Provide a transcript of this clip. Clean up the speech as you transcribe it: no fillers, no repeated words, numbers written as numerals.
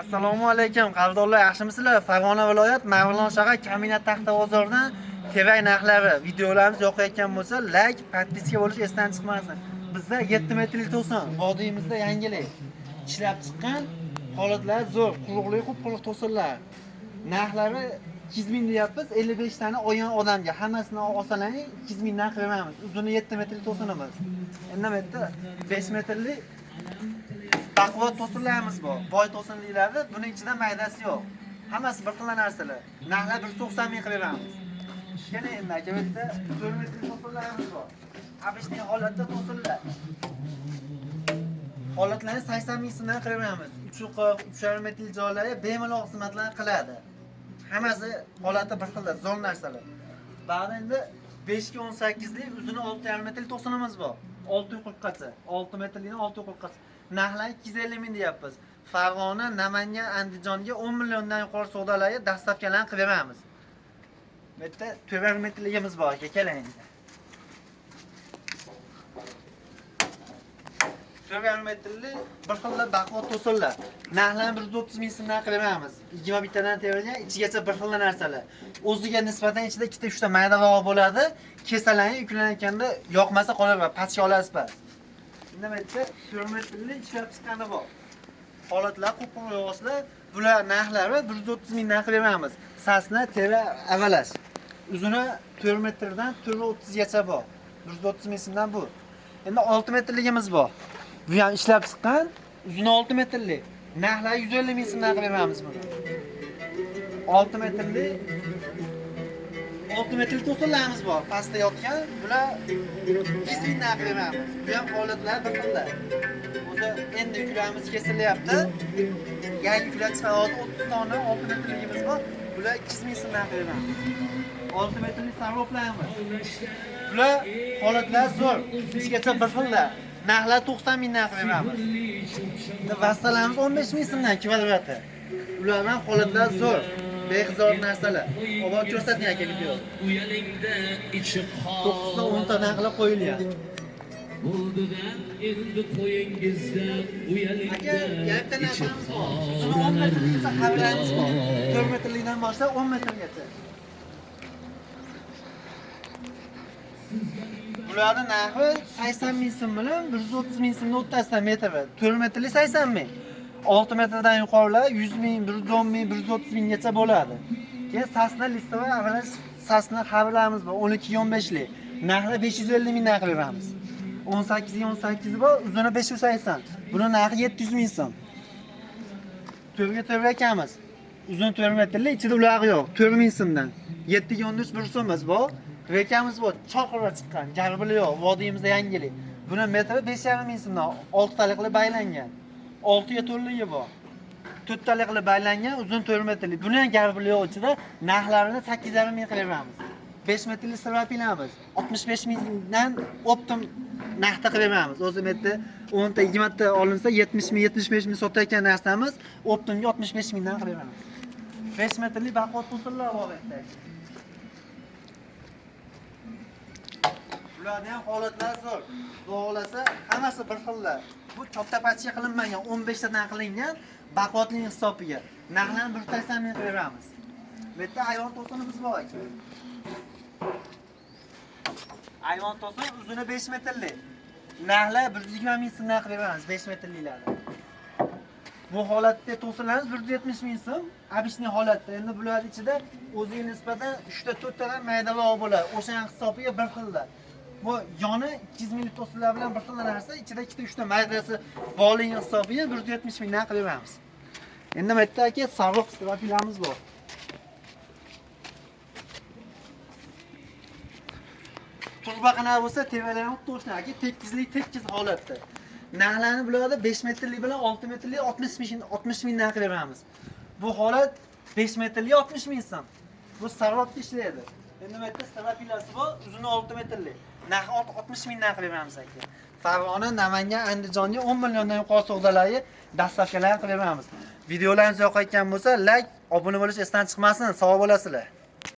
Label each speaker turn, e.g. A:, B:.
A: Assalomu alaykum, qadrdonlar, yaxshimisizlar? Farg'ona viloyat Marg'ilon shahar Kaminat Taxta bozoridan tevak narxlari videolarimiz yoqayotgan bo'lsa, like, podpiska bo'lish esdan chiqmasin. Bizda 7 metrlik to'sin, vodiyimizda yangilik ishlab chiqqan holatlar zo'r, quruqlik, quruq to'sinlar. Narxlari 200 ming deyapmiz, 55 tani o'yin odamga. Hammasini olsalaring 200 mingdan qilamiz. Uzuni 7 metrlik to'sinimiz. Endi bu yerda 5 metrlik baquvvat to'sinlarimiz bor. Boy to'sinliklari, buning ichida maydasi yo'q. Hammasi bir xil narsalar. Narxlar 190 ming qilib beramiz. Yana endi aka bu yerda 4 metrlik to'sinlarimiz bor. Abishning holatda to'sinlar. Holatlarni 80 ming so'mdan qilib beramiz. 3,5 metrlik joylari bemalol xizmatlar qiladi. Hammasi holati bir xil, zo'r narsalar. Ba'zi endi 5 ga 18 lik, uzuni 6,5 metrlik to'sinimiz bor. 640 gacha, 6 metrlikni 640 gacha. Narxlar 250 ming deyapmiz. Farg'ona, Namangan, Andijonga 10 milliondan yuqori savdolarga dastavkalarni qilib beramiz. Bu yerda 4 metrligimiz bor aka, keling. 4 metrlik bir xil baquvvat to'sinlar. Narxlarni 130 ming so'mdan qilib beramiz. 21 tadan terilgan, ichigacha bir xil narsalar. O'ziga nisbatan ichida 2 ta mayda bog' bo'ladi. Kesalarni yuklanayotganda yoqmasa qolaveradi, pastga olasiz pas. Endi bu yerda 4 metrlik ishlab chiqqani bor. Holatlar qo'pol yog'ochlar, bular narxlari 130 mingdan qilib beramiz. Sasni tera avalash. Uzuni 4 metrdan 430 gacha bor. 130 ming so'mdan bu. Endi 6 metrligimiz bor. Bu ham ishlab chiqqan, uzuni 6 metrlik. Narxlar 150 ming so'mdan qilib beramiz buni. 6 metrlik 6 metrlik to'sinlarimiz bor. Pastda yotgan, bular 200 mingdan qilib beramiz. Bu ham holatlar bir xillar. O'zi endi yuklarimiz kesilyapti. Yangi yuklar chiqadi, 30 dona 6 metrligimiz bor. Bular 200 ming so'mdan qilib beramiz. 6 metrlik sarvoplarimiz. Bular holatlar zo'r, ichgacha bir xillar. Narxlar 90 mingdan qilib beramiz. Vastalarimiz 15 ming so'mdan kvadrati. Ulardan holatlar zo'r, behzor narsalar. Obod ko'rsating aka video. 9 tadan qilib qo'yilyapti. Aka, yarimta narsamiz bor. Uzuni 10 metrlik havlamiz bor. 4 metrlikdan boshlab 10 metrgacha. Bularning narxi 80 ming so'm bilan 130 ming so'mning o'rtasida metr. 4 metrlik 80 ming. 6 metrdan yuqorilar 100 ming, 110 ming, 130 minggacha bo'ladi. Keyin sasna listova avvalash sasna havlamiz bor 12-15 lik. Narxi 550 mingdan qilib beramiz. 18 bor, uzuni 580. Buni narxi 700 ming so'm. To'rga ekamiz. Uzun 4 metrlik, ichida ular yo'q. 4 ming so'mdan. 7 ga 13 bir so'mimiz bor. Rekamiz bor, choqirga chiqqan, garbili yo'q, vodiyimizda yangilik. Buni metri 5,5 ming so'mdan 6 tali qilib baylangan. 6 ga to'rligi bor. 4 tali qilib baylangan, uzun 4 metrlik. Buni ham garbili yo'q ichida, narxlarini 8,5 ming qilib beramiz. 5 metrlik strapilamiz 65 mingdan optim narxda qilib beramiz. O'zi metri 10 ta 20 ta olinsa 70 ming, 75 ming sotayotgan narsamiz optimga 65 mingdan qilib beramiz. 5 metrlik baquvvat to'sinlar bor bu yerda. Bularning ham holatlar zo'r. Bo'g'lasa, hammasi bir xillar. Bu choptapachiga qilinmagan, 15 tadan qilingan baquvvatlik hisobiga. Narxlarni 180 ming qilib beramiz. Bu yerda ayvon to'sinimiz bor ekan. Ayvon to'sin uzuni 5 metrlik. Narxlar 120 ming so'mdan qilib beramiz 5 metrliklarni. Bu holatda to'sinlarimiz 170 ming so'm. Abishning holatda. Endi bular ichida o'ziga nisbatan 3 ta 4 tadan mayda bog' bo'ladi. O'shaning hisobiga bir xillar. Bu yoni 200 minglik to'sinlar bilan bir xil narsa, ichida 2-3 ta maydasi borligi hisobiga 170 mingdan qilib beramiz. Endi bu yerda aka sarroq strapilamiz bor. Turbaqana bo'lsa, tevalarni to'shna aka tekis holatda. Narxlarni bularda 5 metrlik bilan 6 metrlik 60 mingdan qilib beramiz. Bu holat 5 metrlik 60 ming so'm. Bu sarroqda ishlaydi. Endi bu yerda strapilasi bor, uzuni 6 metrlik. Narxi 60 mingdan qilib beramiz aka. Farg'ona, Namangan, Andijonga 10 milliondan yuqori savdolarga dastavkalar qilib beramiz. Videolarimiz yoqayotgan bo'lsa, like, obuna bo'lish esdan chiqmasin. Sog' bo'lasizlar.